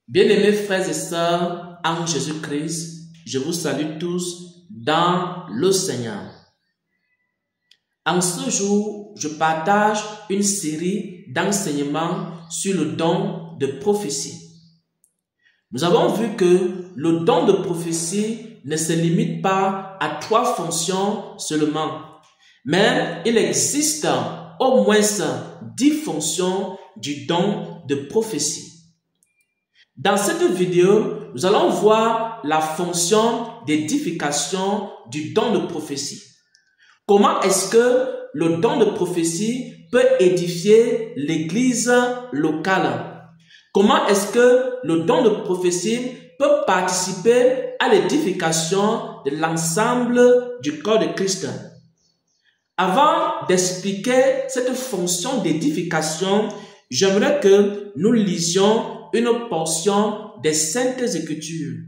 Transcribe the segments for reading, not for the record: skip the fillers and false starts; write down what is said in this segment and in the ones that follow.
Bien-aimés frères et sœurs en Jésus-Christ, je vous salue tous dans le Seigneur. En ce jour, je partage une série d'enseignements sur le don de prophétie. Nous avons vu que le don de prophétie ne se limite pas à 3 fonctions seulement, mais il existe au moins 10 fonctions du don de prophétie. Dans cette vidéo, nous allons voir la fonction d'édification du don de prophétie. Comment est-ce que le don de prophétie peut édifier l'église locale? Comment est-ce que le don de prophétie peut participer à l'édification de l'ensemble du corps de Christ? Avant d'expliquer cette fonction d'édification, j'aimerais que nous lisions une portion des Saintes Écritures.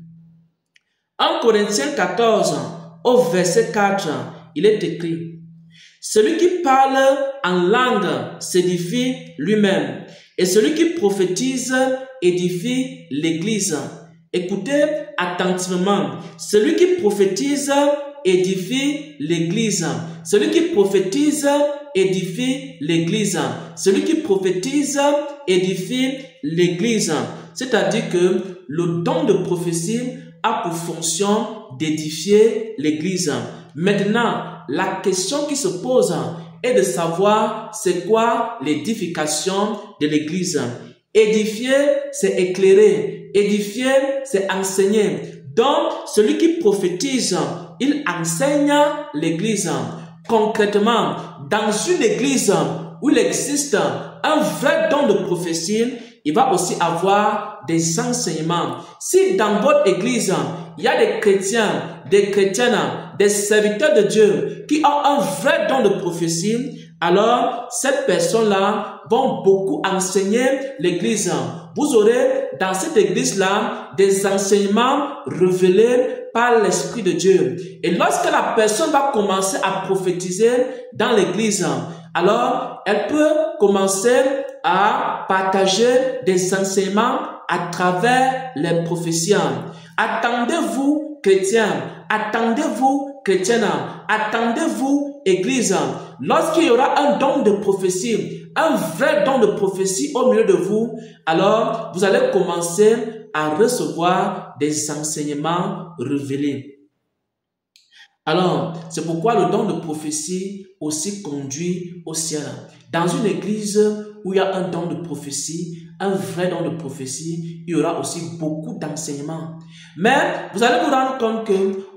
En Corinthiens 14, au verset 4, il est écrit: celui qui parle en langue s'édifie lui-même, et celui qui prophétise édifie l'Église. Écoutez attentivement. Celui qui prophétise édifie l'Église. Celui qui prophétise édifie l'Église. Celui qui prophétise édifie l'Église. C'est-à-dire que le don de prophétie a pour fonction d'édifier l'Église. Maintenant, la question qui se pose est de savoir c'est quoi l'édification de l'Église. Édifier, c'est éclairer. Édifier, c'est enseigner. Donc, celui qui prophétise, il enseigne l'Église. Concrètement, dans une église où il existe un vrai don de prophétie, il va aussi avoir des enseignements. Si dans votre église, il y a des chrétiens, des chrétiennes, des serviteurs de Dieu qui ont un vrai don de prophétie, alors ces personnes-là vont beaucoup enseigner l'église. Vous aurez dans cette église-là des enseignements révélés par l'Esprit de Dieu. Et lorsque la personne va commencer à prophétiser dans l'église, alors elle peut commencer à partager des enseignements à travers les prophéties. Attendez-vous, chrétiens, attendez-vous, chrétiennes, attendez-vous, église. Lorsqu'il y aura un don de prophétie, un vrai don de prophétie au milieu de vous, alors vous allez commencer à recevoir des enseignements révélés. Alors, c'est pourquoi le don de prophétie aussi conduit au ciel. Dans une église où il y a un don de prophétie, un vrai don de prophétie, il y aura aussi beaucoup d'enseignements. Mais vous allez vous rendre compte que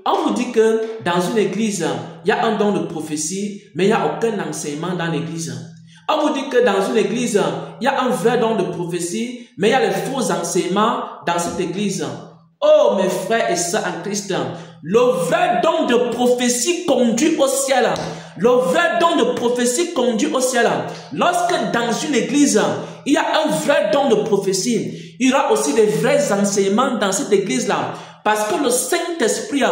on vous dit que dans une église, il y a un don de prophétie, mais il n'y a aucun enseignement dans l'église. On vous dit que dans une église, il y a un vrai don de prophétie, mais il y a les faux enseignements dans cette église. Oh mes frères et sœurs en Christ, le vrai don de prophétie conduit au ciel. Le vrai don de prophétie conduit au ciel. Lorsque dans une église, il y a un vrai don de prophétie, il y aura aussi des vrais enseignements dans cette église-là. Parce que le Saint-Esprit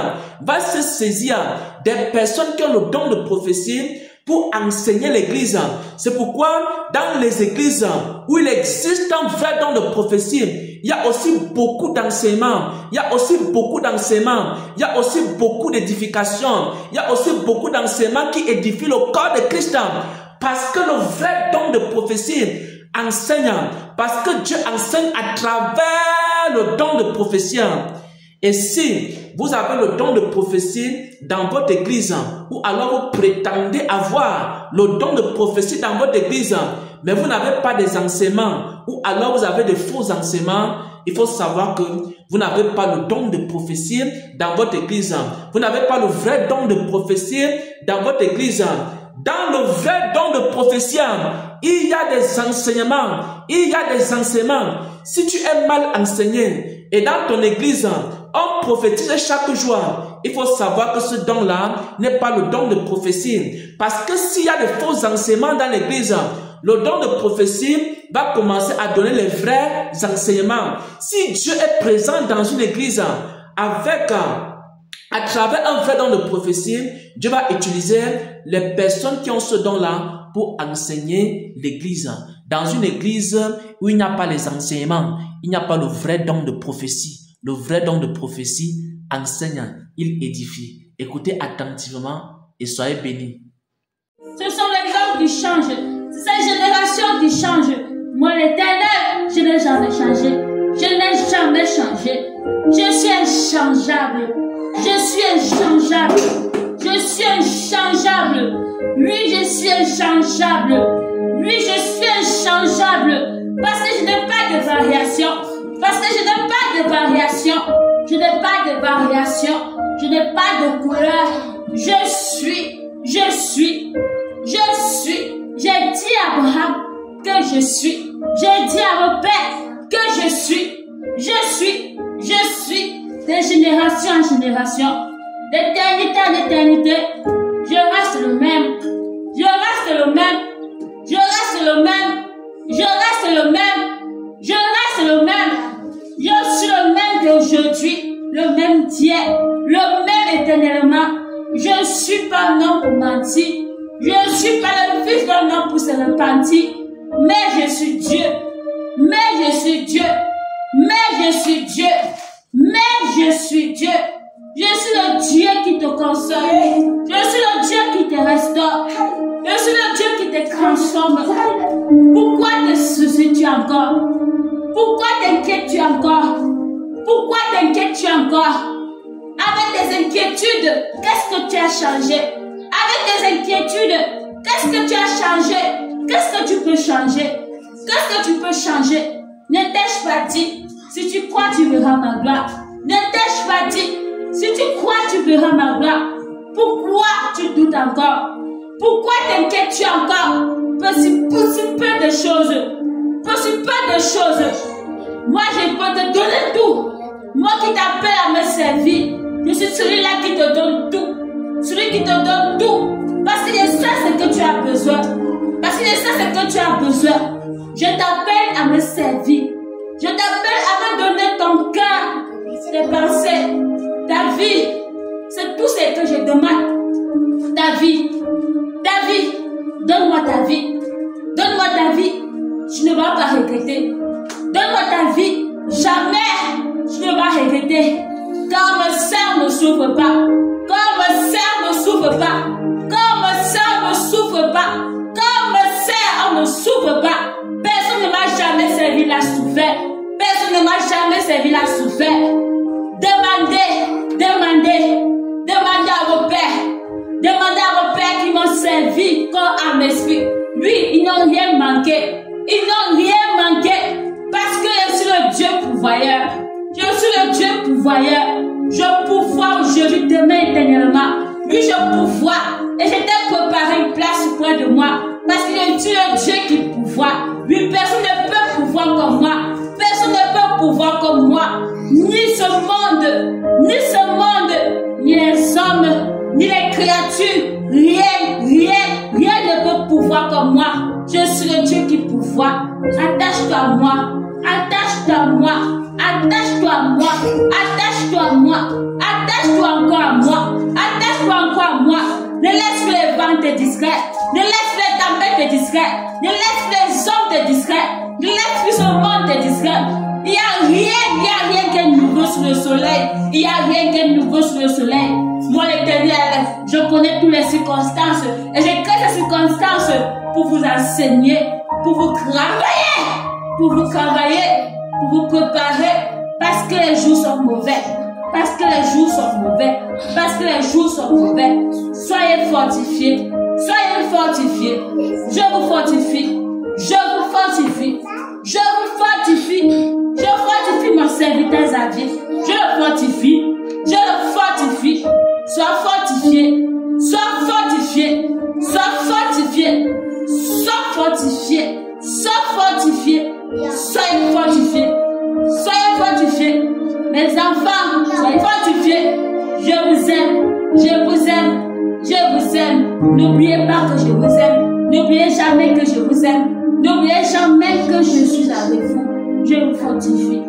va se saisir des personnes qui ont le don de prophétie pour enseigner l'église. C'est pourquoi dans les églises où il existe un vrai don de prophétie, il y a aussi beaucoup d'enseignements, il y a aussi beaucoup d'enseignements, il y a aussi beaucoup d'édification, il y a aussi beaucoup d'enseignements qui édifient le corps de Christ. Parce que le vrai don de prophétie enseigne, parce que Dieu enseigne à travers le don de prophétie. Et si vous avez le don de prophétie dans votre église, ou alors vous prétendez avoir le don de prophétie dans votre église, mais vous n'avez pas des enseignements, ou alors vous avez des faux enseignements, il faut savoir que vous n'avez pas le don de prophétie dans votre église. Vous n'avez pas le vrai don de prophétie dans votre église. Dans le vrai don de prophétie, il y a des enseignements. Il y a des enseignements. Si tu es mal enseigné et dans ton église, on prophétise chaque jour, il faut savoir que ce don-là n'est pas le don de prophétie. Parce que s'il y a des faux enseignements dans l'église, le don de prophétie va commencer à donner les vrais enseignements. Si Dieu est présent dans une église avec à travers un vrai don de prophétie, Dieu va utiliser les personnes qui ont ce don-là pour enseigner l'église. Dans une église où il n'y a pas les enseignements, il n'y a pas le vrai don de prophétie. Le vrai don de prophétie enseigne, il édifie. Écoutez attentivement et soyez bénis. Ce sont les hommes qui changent. C'est cette génération qui change. Moi, l'Éternel, je n'ai jamais changé. Je n'ai jamais changé. Je suis inchangeable. Je suis inchangeable. Je suis inchangeable. Oui, je suis inchangeable. Oui, je suis inchangeable. Parce que je n'ai pas de variation. Parce que je n'ai pas de variation. Je n'ai pas de variation. Je n'ai pas de couleur. Je suis. J'ai dit à Abraham que je suis. J'ai dit à mon père que je suis. Je suis. De génération en génération. D'éternité en éternité. Je reste le même. Je reste le même. Je reste le même. Je reste le même. Je reste le même. Je suis le même d'aujourd'hui. Le même d'hier. Le même éternellement. Je ne suis pas un homme pour mentir. Je ne suis pas le fils d'un homme pour se repentir. Mais je suis Dieu. Mais je suis Dieu. Mais je suis Dieu. Mais je suis Dieu. Je suis le Dieu qui te console. Je suis le Dieu qui te restaure. Je suis le Dieu qui te transforme. Pourquoi te soucies-tu encore? Pourquoi t'inquiètes-tu encore? Pourquoi t'inquiètes-tu encore? Avec tes inquiétudes, qu'est-ce que tu as changé? Avec tes inquiétudes, qu'est-ce que tu as changé? Qu'est-ce que tu peux changer? Qu'est-ce que tu peux changer? Ne t'ai-je pas dit, si tu crois, tu verras ma gloire. Ne t'ai-je pas dit, si tu crois, tu verras ma gloire. Pourquoi tu doutes encore? Pourquoi t'inquiètes-tu encore? Possible peu de choses. Possible peu de choses. Moi, je peux te donner tout. Moi qui t'appelle à me servir. Je suis celui-là qui te donne tout. Celui qui te donne tout. Parce qu'il est ça ce que tu as besoin. Parce qu'il est ça ce que tu as besoin. Je t'appelle à me servir. Je t'appelle à me donner ton cœur, tes pensées, ta vie. C'est tout ce que je demande. Ta vie. Ta vie. Donne-moi ta vie. Donne-moi ta vie. Tu ne vas pas regretter. Donne-moi ta vie. Jamais tu ne vas regretter. Car mon sang ne souffre pas. Car mon sang ne souffre pas. Car mon sang ne souffre pas. Car mon sang ne souffre pas. Personne ne m'a jamais servi la souffert. Personne ne m'a jamais servi la souffert. Demandez à vos pères. Demandez à vos pères qui m'ont servi corps, âme, esprit. Oui, ils n'ont rien manqué. Ils n'ont rien manqué. Parce que je suis le Dieu pourvoyeur. Je suis le Dieu pourvoyeur. Je pourvois aujourd'hui, demain, éternellement. Oui, je pourvois. Et je t'ai préparé une place auprès de moi. Parce que je suis le Dieu qui pourvoit. Oui, personne ne peut pourvoir comme moi. Personne ne peut pourvoir comme moi. Ni ce monde, ni les hommes, ni les créatures. Rien ne peut pourvoir comme moi. Je suis le Dieu qui pourvoit. Attache-toi à moi. Attache-toi à moi. Attache-toi à moi. Attache-toi à moi. Attache-toi encore à moi. Attache-toi encore à moi. Ne laisse plus les vents te distraire. Ne laisse plus les tempêtes te distraire. Ne laisse plus les hommes te distraire. Ne laisse plus ce monde te distraire. Il n'y a rien qui est nouveau sous le soleil. Il n'y a rien qui est nouveau sous le soleil. Moi, l'Éternel, je connais toutes les circonstances. Et je crée ces circonstances pour vous enseigner, pour vous travailler, pour vous préparer. Parce que les jours sont mauvais. Parce que les jours sont mauvais. Parce que les jours sont mauvais. Soyez fortifiés. Soyez fortifiés. Je vous fortifie. Je vous fortifie. Je vous fortifie. Je fortifie mon serviteur Xavier. Je le fortifie. Je le fortifie. Sois fortifié. Sois fortifié. Sois fortifié. Sois fortifié. Sois fortifié. Soyez fortifiés. Soyez fortifiés. Mes enfants, soyez fortifiés. Je vous aime. Je vous aime. Je vous aime. N'oubliez pas que je vous aime. N'oubliez jamais que je vous aime. N'oubliez jamais que je suis avec vous. Je vous fortifie.